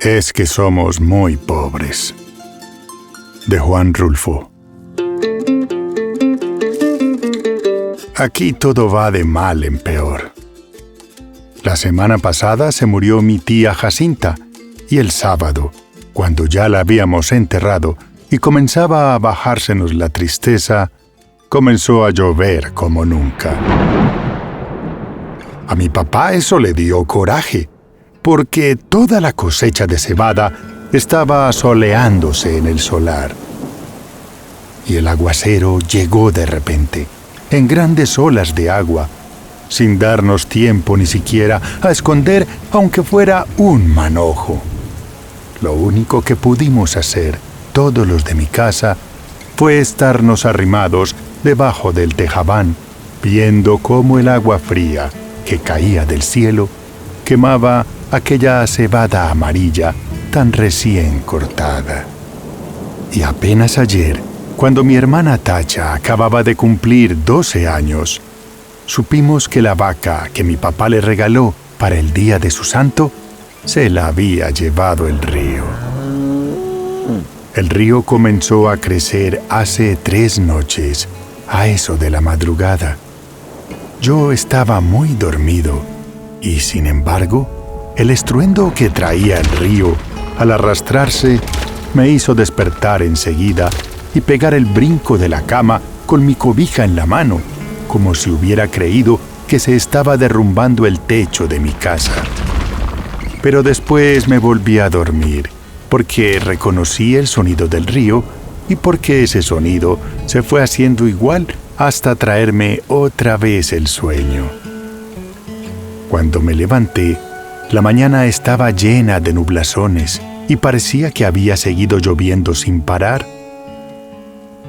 Es que somos muy pobres. De Juan Rulfo. Aquí todo va de mal en peor. La semana pasada se murió mi tía Jacinta, y el sábado, cuando ya la habíamos enterrado y comenzaba a bajársenos la tristeza, comenzó a llover como nunca. A mi papá eso le dio coraje, porque toda la cosecha de cebada estaba soleándose en el solar. Y el aguacero llegó de repente, en grandes olas de agua, sin darnos tiempo ni siquiera a esconder aunque fuera un manojo. Lo único que pudimos hacer, todos los de mi casa, fue estarnos arrimados debajo del tejabán, viendo cómo el agua fría que caía del cielo quemaba aquella cebada amarilla tan recién cortada. Y apenas ayer, cuando mi hermana Tacha acababa de cumplir 12 años, supimos que la vaca que mi papá le regaló para el día de su santo se la había llevado el río. El río comenzó a crecer hace 3 noches, a eso de la madrugada. Yo estaba muy dormido y, sin embargo, el estruendo que traía el río al arrastrarse me hizo despertar enseguida y pegar el brinco de la cama con mi cobija en la mano, como si hubiera creído que se estaba derrumbando el techo de mi casa. Pero después me volví a dormir, porque reconocí el sonido del río y porque ese sonido se fue haciendo igual hasta traerme otra vez el sueño. Cuando me levanté, la mañana estaba llena de nublazones y parecía que había seguido lloviendo sin parar.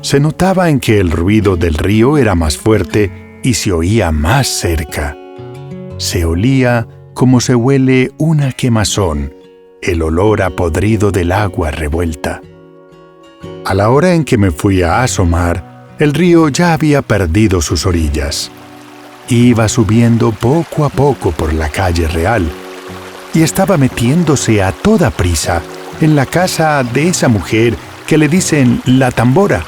Se notaba en que el ruido del río era más fuerte y se oía más cerca. Se olía como se huele una quemazón, el olor a podrido del agua revuelta. A la hora en que me fui a asomar, el río ya había perdido sus orillas. Iba subiendo poco a poco por la calle real y estaba metiéndose a toda prisa en la casa de esa mujer que le dicen la tambora.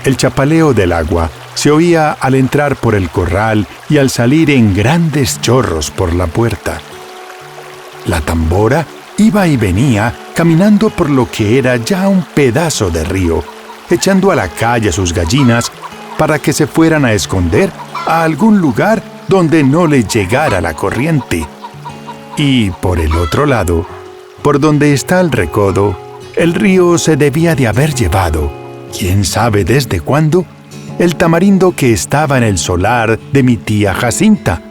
El chapaleo del agua se oía al entrar por el corral y al salir en grandes chorros por la puerta. La tambora iba y venía caminando por lo que era ya un pedazo de río, echando a la calle a sus gallinas para que se fueran a esconder a algún lugar donde no les llegara la corriente. Y por el otro lado, por donde está el recodo, el río se debía de haber llevado, quién sabe desde cuándo, el tamarindo que estaba en el solar de mi tía Jacinta,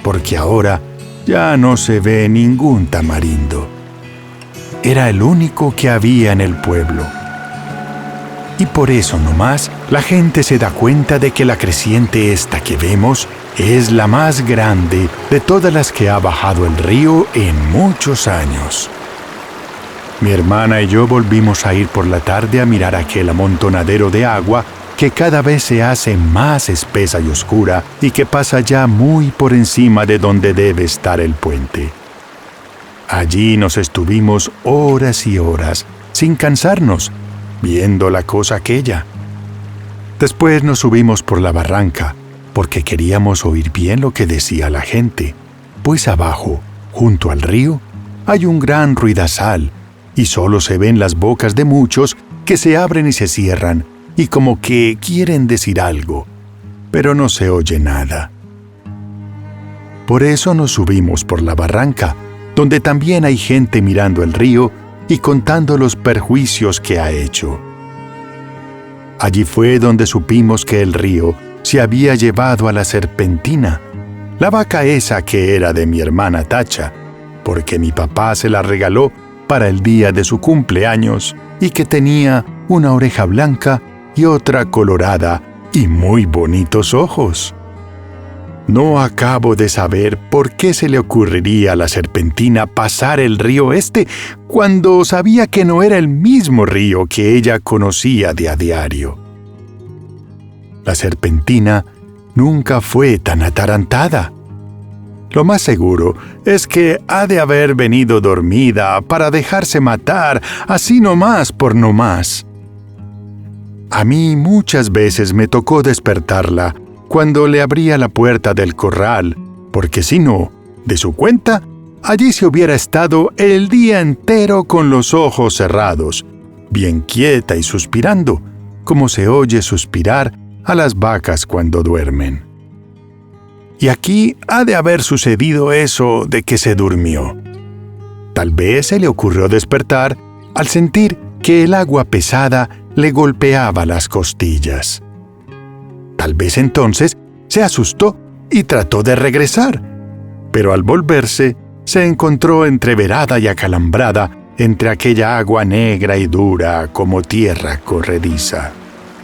porque ahora ya no se ve ningún tamarindo. Era el único que había en el pueblo. Y por eso nomás la gente se da cuenta de que la creciente esta que vemos es la más grande de todas las que ha bajado el río en muchos años. Mi hermana y yo volvimos a ir por la tarde a mirar aquel amontonadero de agua que cada vez se hace más espesa y oscura y que pasa ya muy por encima de donde debe estar el puente. Allí nos estuvimos horas y horas, sin cansarnos, viendo la cosa aquella. Después nos subimos por la barranca, porque queríamos oír bien lo que decía la gente, pues abajo, junto al río, hay un gran ruidazal, y solo se ven las bocas de muchos que se abren y se cierran, y como que quieren decir algo, pero no se oye nada. Por eso nos subimos por la barranca, donde también hay gente mirando el río y contando los perjuicios que ha hecho. Allí fue donde supimos que el río se había llevado a la Serpentina, la vaca esa que era de mi hermana Tacha, porque mi papá se la regaló para el día de su cumpleaños y que tenía una oreja blanca y otra colorada y muy bonitos ojos. No acabo de saber por qué se le ocurriría a la Serpentina pasar el río este cuando sabía que no era el mismo río que ella conocía de a diario. La Serpentina nunca fue tan atarantada. Lo más seguro es que ha de haber venido dormida para dejarse matar así nomás por nomás. A mí muchas veces me tocó despertarla cuando le abría la puerta del corral, porque si no, de su cuenta, allí se hubiera estado el día entero con los ojos cerrados, bien quieta y suspirando, como se oye suspirar a las vacas cuando duermen. Y aquí ha de haber sucedido eso de que se durmió. Tal vez se le ocurrió despertar al sentir que el agua pesada le golpeaba las costillas. Tal vez entonces se asustó y trató de regresar, pero al volverse se encontró entreverada y acalambrada entre aquella agua negra y dura como tierra corrediza.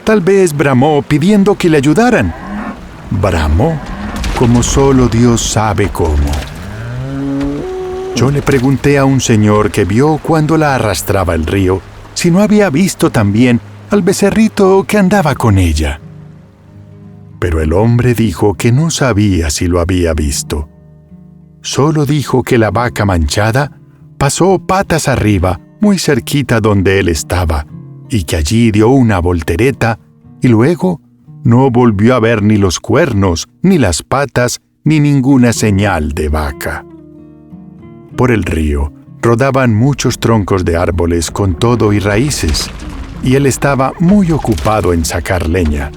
Tal vez bramó pidiendo que le ayudaran. Bramó como solo Dios sabe cómo. Yo le pregunté a un señor que vio cuando la arrastraba el río si no había visto también al becerrito que andaba con ella. Pero el hombre dijo que no sabía si lo había visto. Solo dijo que la vaca manchada pasó patas arriba, muy cerquita donde él estaba, y que allí dio una voltereta, y luego no volvió a ver ni los cuernos, ni las patas, ni ninguna señal de vaca. Por el río rodaban muchos troncos de árboles con todo y raíces, y él estaba muy ocupado en sacar leña,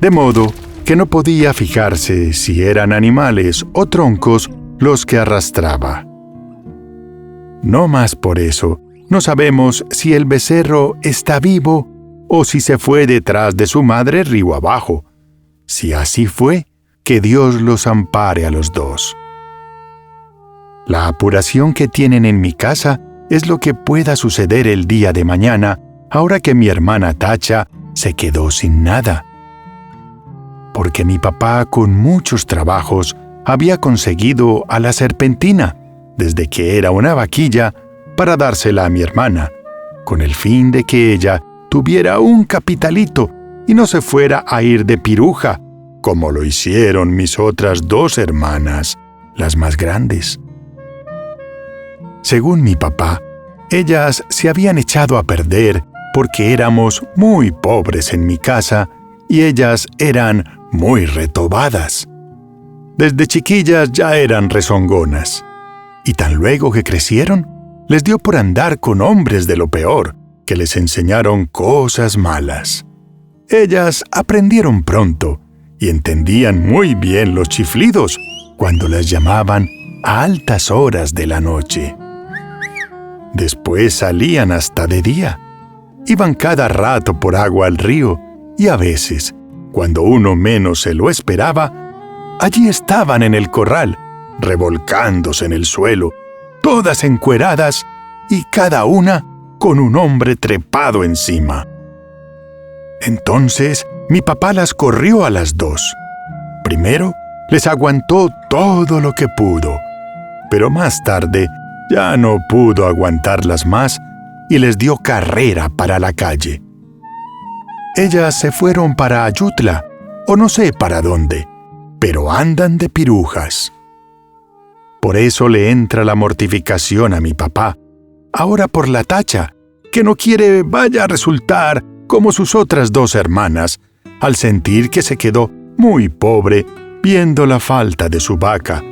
de modo que no podía fijarse si eran animales o troncos los que arrastraba. No más por eso, no sabemos si el becerro está vivo o si se fue detrás de su madre río abajo. Si así fue, que Dios los ampare a los dos. La apuración que tienen en mi casa es lo que pueda suceder el día de mañana, ahora que mi hermana Tacha se quedó sin nada. Porque mi papá, con muchos trabajos, había conseguido a la serpentina, desde que era una vaquilla, para dársela a mi hermana, con el fin de que ella tuviera un capitalito y no se fuera a ir de piruja, como lo hicieron mis otras dos hermanas, las más grandes. Según mi papá, ellas se habían echado a perder porque éramos muy pobres en mi casa y ellas eran muy retobadas. Desde chiquillas ya eran rezongonas, y tan luego que crecieron, les dio por andar con hombres de lo peor, que les enseñaron cosas malas. Ellas aprendieron pronto y entendían muy bien los chiflidos cuando las llamaban a altas horas de la noche. Después salían hasta de día. Iban cada rato por agua al río y a veces, cuando uno menos se lo esperaba, allí estaban en el corral, revolcándose en el suelo, todas encueradas y cada una con un hombre trepado encima. Entonces mi papá las corrió a las dos. Primero les aguantó todo lo que pudo, pero más tarde ya no pudo aguantarlas más y les dio carrera para la calle. Ellas se fueron para Ayutla, o no sé para dónde, pero andan de pirujas. Por eso le entra la mortificación a mi papá, ahora por la Tacha, que no quiere vaya a resultar como sus otras dos hermanas, al sentir que se quedó muy pobre viendo la falta de su vaca,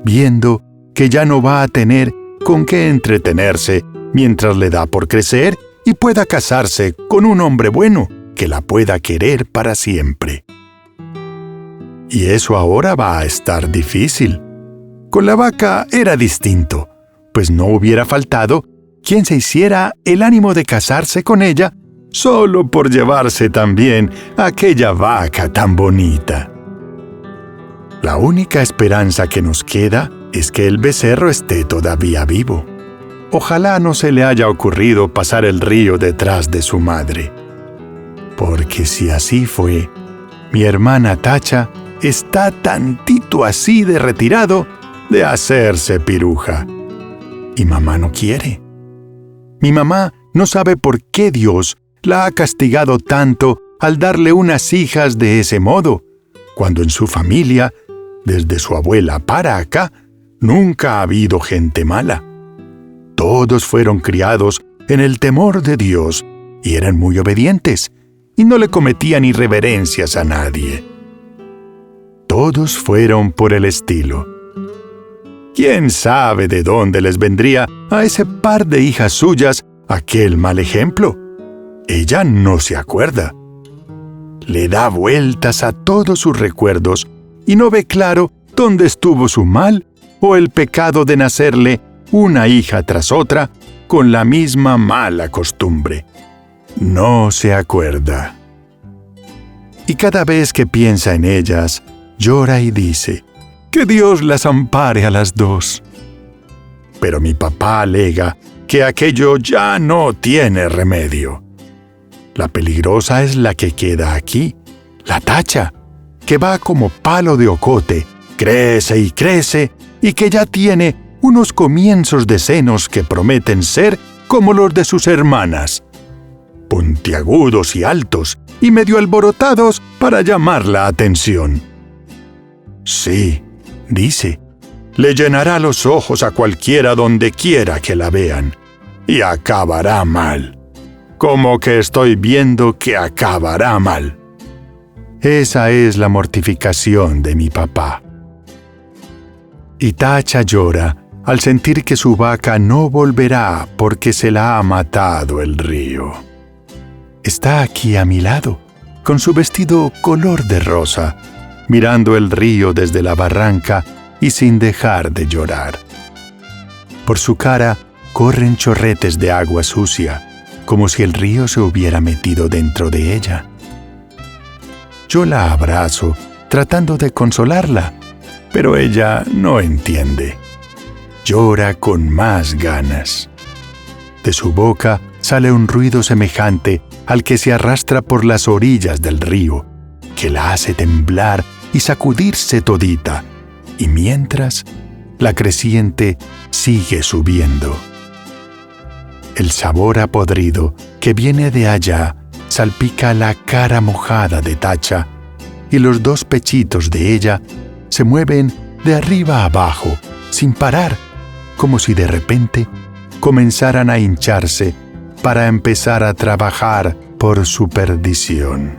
viendo que ya no va a tener con qué entretenerse mientras le da por crecer y pueda casarse con un hombre bueno que la pueda querer para siempre. Y eso ahora va a estar difícil. Con la vaca era distinto, pues no hubiera faltado quien se hiciera el ánimo de casarse con ella solo por llevarse también aquella vaca tan bonita. La única esperanza que nos queda es que el becerro esté todavía vivo. Ojalá no se le haya ocurrido pasar el río detrás de su madre. Porque si así fue, mi hermana Tacha está tantito así de retirado de hacerse piruja. Y mamá no quiere. Mi mamá no sabe por qué Dios la ha castigado tanto al darle unas hijas de ese modo, cuando en su familia, desde su abuela para acá, Nunca ha habido gente mala. Todos fueron criados en el temor de Dios y eran muy obedientes y no le cometían irreverencias a nadie. Todos fueron por el estilo. ¿Quién sabe de dónde les vendría a ese par de hijas suyas aquel mal ejemplo? Ella no se acuerda. Le da vueltas a todos sus recuerdos y no ve claro dónde estuvo su mal o el pecado de nacerle una hija tras otra con la misma mala costumbre. No se acuerda. Y cada vez que piensa en ellas, llora y dice: «Que Dios las ampare a las dos». Pero mi papá alega que aquello ya no tiene remedio. La peligrosa es la que queda aquí, la tacha, que va como palo de ocote, crece y que ya tiene unos comienzos de senos que prometen ser como los de sus hermanas, puntiagudos y altos y medio alborotados para llamar la atención. Sí, dice, le llenará los ojos a cualquiera donde quiera que la vean, y acabará mal. Como que estoy viendo que acabará mal. Esa es la mortificación de mi papá. Y Tacha llora al sentir que su vaca no volverá porque se la ha matado el río. Está aquí a mi lado, con su vestido color de rosa, mirando el río desde la barranca y sin dejar de llorar. Por su cara corren chorretes de agua sucia, como si el río se hubiera metido dentro de ella. Yo la abrazo, tratando de consolarla, pero ella no entiende. Llora con más ganas. De su boca sale un ruido semejante al que se arrastra por las orillas del río, que la hace temblar y sacudirse todita, y mientras la creciente sigue subiendo. El sabor a podrido que viene de allá salpica la cara mojada de Tacha, y los dos pechitos de ella se mueven de arriba a abajo, sin parar, como si de repente comenzaran a hincharse para empezar a trabajar por su perdición.